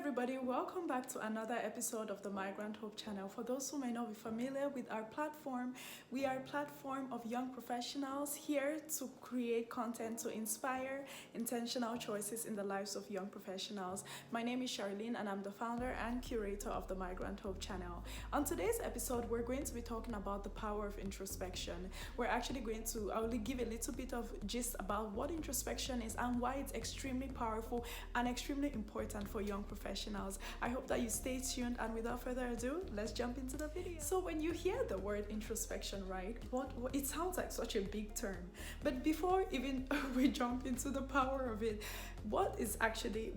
everybody, welcome back to another episode of the Migrant Hope channel. For those who may not be familiar with our platform, we are a platform of young professionals here to create content to inspire intentional choices in the lives of young professionals. My name is Charlene and I'm the founder and curator of the Migrant Hope channel. On today's episode, we're going to be talking about the power of introspection. We're actually going to, I will give a little bit of gist about what introspection is and why it's extremely powerful and extremely important for young professionals. I hope that you stay tuned, and without further ado, let's jump into the video. So when you hear the word introspection, right, what it sounds like such a big term, but before even we jump into the power of it, what is actually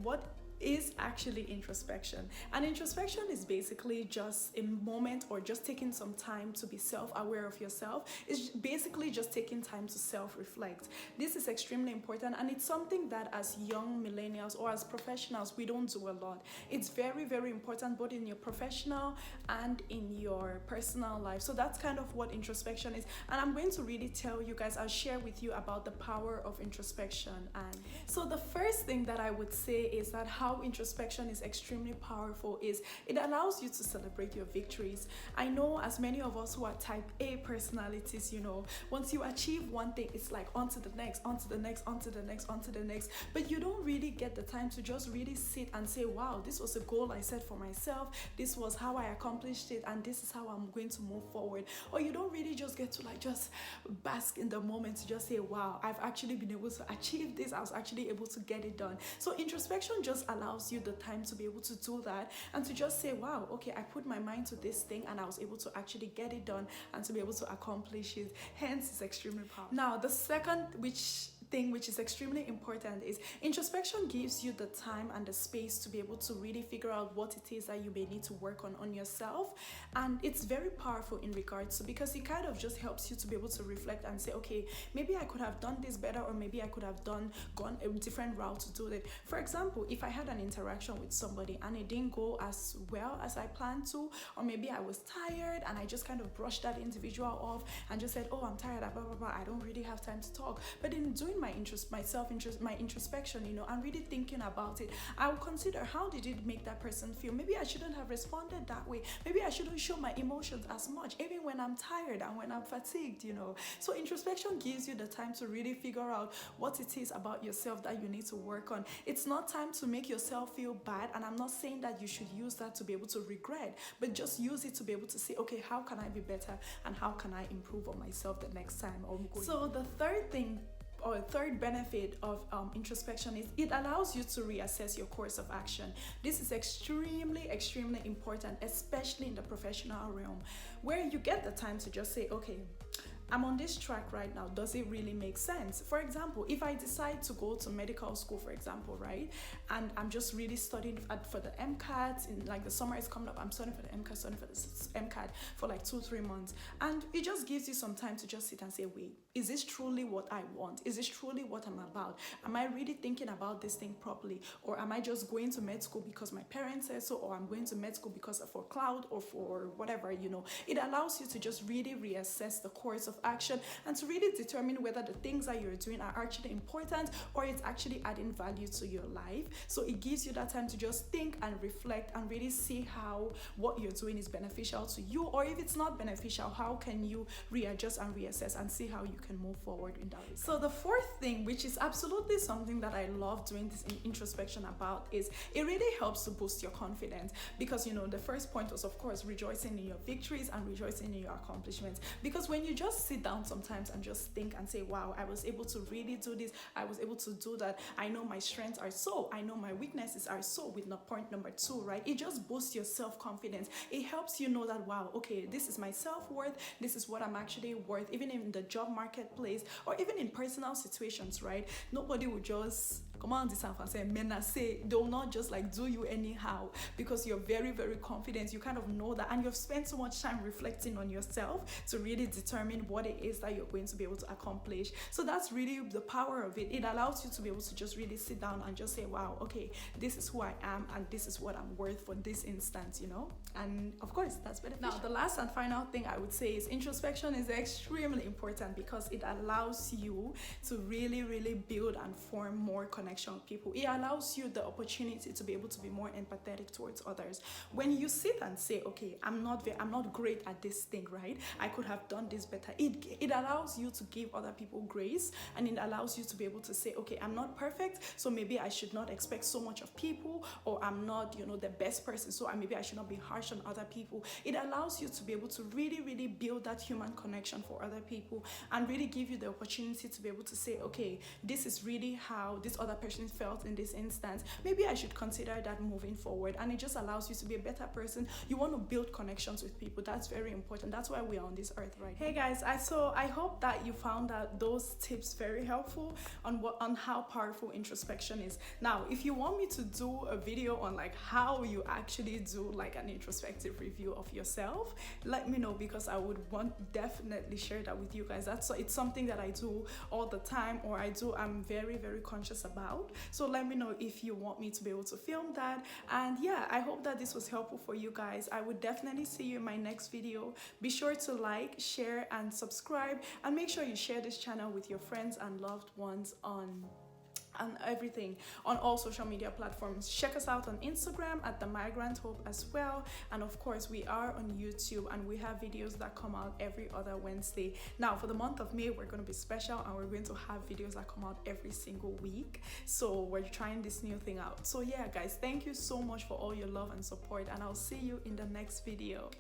introspection? And introspection is basically just a moment or just taking some time to be self-aware of yourself. It's basically just taking time to self-reflect. This is extremely important, and it's something that as young millennials or as professionals we don't do a lot. It's very, very important both in your professional and in your personal life. So that's kind of what introspection is, and I'm going to really tell you guys, I'll share with you about the power of introspection. And so the first thing that I would say is that how introspection is extremely powerful is it allows you to celebrate your victories. I know as many of us who are type A personalities, once you achieve one thing, it's like on to the next, on to the next, on to the next, on to the next. But you don't really get the time to just really sit and say, wow, this was a goal I set for myself. This was how I accomplished it, and this is how I'm going to move forward. Or you don't really just get to just bask in the moment to just say, wow, I've actually been able to achieve this. I was actually able to get it done. So introspection just allows you the time to be able to do that and to just say, wow, okay, I put my mind to this thing and I was able to actually get it done and to be able to accomplish it. Hence, it's extremely powerful. Now, the second which is extremely important is introspection gives you the time and the space to be able to really figure out what it is that you may need to work on yourself. And it's very powerful in regards to, because it kind of just helps you to be able to reflect and say, okay, maybe I could have done this better, or maybe I could have gone a different route to do it. For example, if I had an interaction with somebody and it didn't go as well as I planned to, or maybe I was tired and I just kind of brushed that individual off and just said, oh, I'm tired, blah, blah, blah, I don't really have time to talk. But in doing my introspection, and really thinking about it, I will consider, how did it make that person feel? Maybe I shouldn't have responded that way. Maybe I shouldn't show my emotions as much, even when I'm tired and when I'm fatigued, So introspection gives you the time to really figure out what it is about yourself that you need to work on. It's not time to make yourself feel bad, and I'm not saying that you should use that to be able to regret, but just use it to be able to say, okay, how can I be better and how can I improve on myself the next time? So the third benefit of introspection is it allows you to reassess your course of action. This is extremely, extremely important, especially in the professional realm, where you get the time to just say, okay, I'm on this track right now. Does it really make sense? For example, if I decide to go to medical school, for example, right? And I'm just really studying for the MCAT, in the summer is coming up, I'm studying for the MCAT for 2-3 months. And it just gives you some time to just sit and say, wait, is this truly what I want? Is this truly what I'm about? Am I really thinking about this thing properly? Or am I just going to med school because my parents said so, or I'm going to med school because for cloud or for whatever, It allows you to just really reassess the course of action and to really determine whether the things that you're doing are actually important or it's actually adding value to your life. So it gives you that time to just think and reflect and really see how what you're doing is beneficial to you, or if it's not beneficial, how can you readjust and reassess and see how you can move forward in that regard. So the fourth thing, which is absolutely something that I love doing this introspection about, is it really helps to boost your confidence, because the first point was, of course, rejoicing in your victories and rejoicing in your accomplishments. Because when you just sit down sometimes and just think and say, wow, I was able to really do this, I was able to do that, I know my strengths are so, I know my weaknesses are so, with point number 2, right? It just boosts your self-confidence. It helps you know that, wow, okay, this is my self-worth, this is what I'm actually worth, even in the job marketplace or even in personal situations, right? Nobody will just come on this and say, they will not just do you anyhow, because you're very, very confident. You kind of know that, and you've spent so much time reflecting on yourself to really determine what it is that you're going to be able to accomplish. So that's really the power of it. It allows you to be able to just really sit down and just say, wow, okay, this is who I am and this is what I'm worth for this instance, and of course that's beneficial. Now, the last and final thing I would say is introspection is extremely important because it allows you to really, really build and form more connections connection with people. It allows you the opportunity to be able to be more empathetic towards others. When you sit and say, okay, I'm not great at this thing, right? I could have done this better. It allows you to give other people grace, and it allows you to be able to say, okay, I'm not perfect, so maybe I should not expect so much of people, or I'm not, the best person, so maybe I should not be harsh on other people. It allows you to be able to really, really build that human connection for other people, and really give you the opportunity to be able to say, okay, this is really how this other person felt in this instance. Maybe I should consider that moving forward. And it just allows you to be a better person. You want to build connections with people. That's very important. That's why we are on this earth, right? Hey guys, I hope that you found that those tips very helpful on how powerful introspection is. Now, if you want me to do a video on like how you actually do like an introspective review of yourself, let me know, because I would definitely share that with you guys. It's something that I do all the time, or I'm very, very conscious about. So let me know if you want me to be able to film that. And yeah, I hope that this was helpful for you guys. I would definitely see you in my next video. Be sure to like, share, and subscribe, and make sure you share this channel with your friends and loved ones on everything, on all social media platforms. Check us out on Instagram at The Migrant Hope as well, and of course we are on YouTube, and we have videos that come out every other Wednesday. Now for the month of May, we're going to be special, and we're going to have videos that come out every single week. So we're trying this new thing out. So yeah guys, thank you so much for all your love and support, and I'll see you in the next video.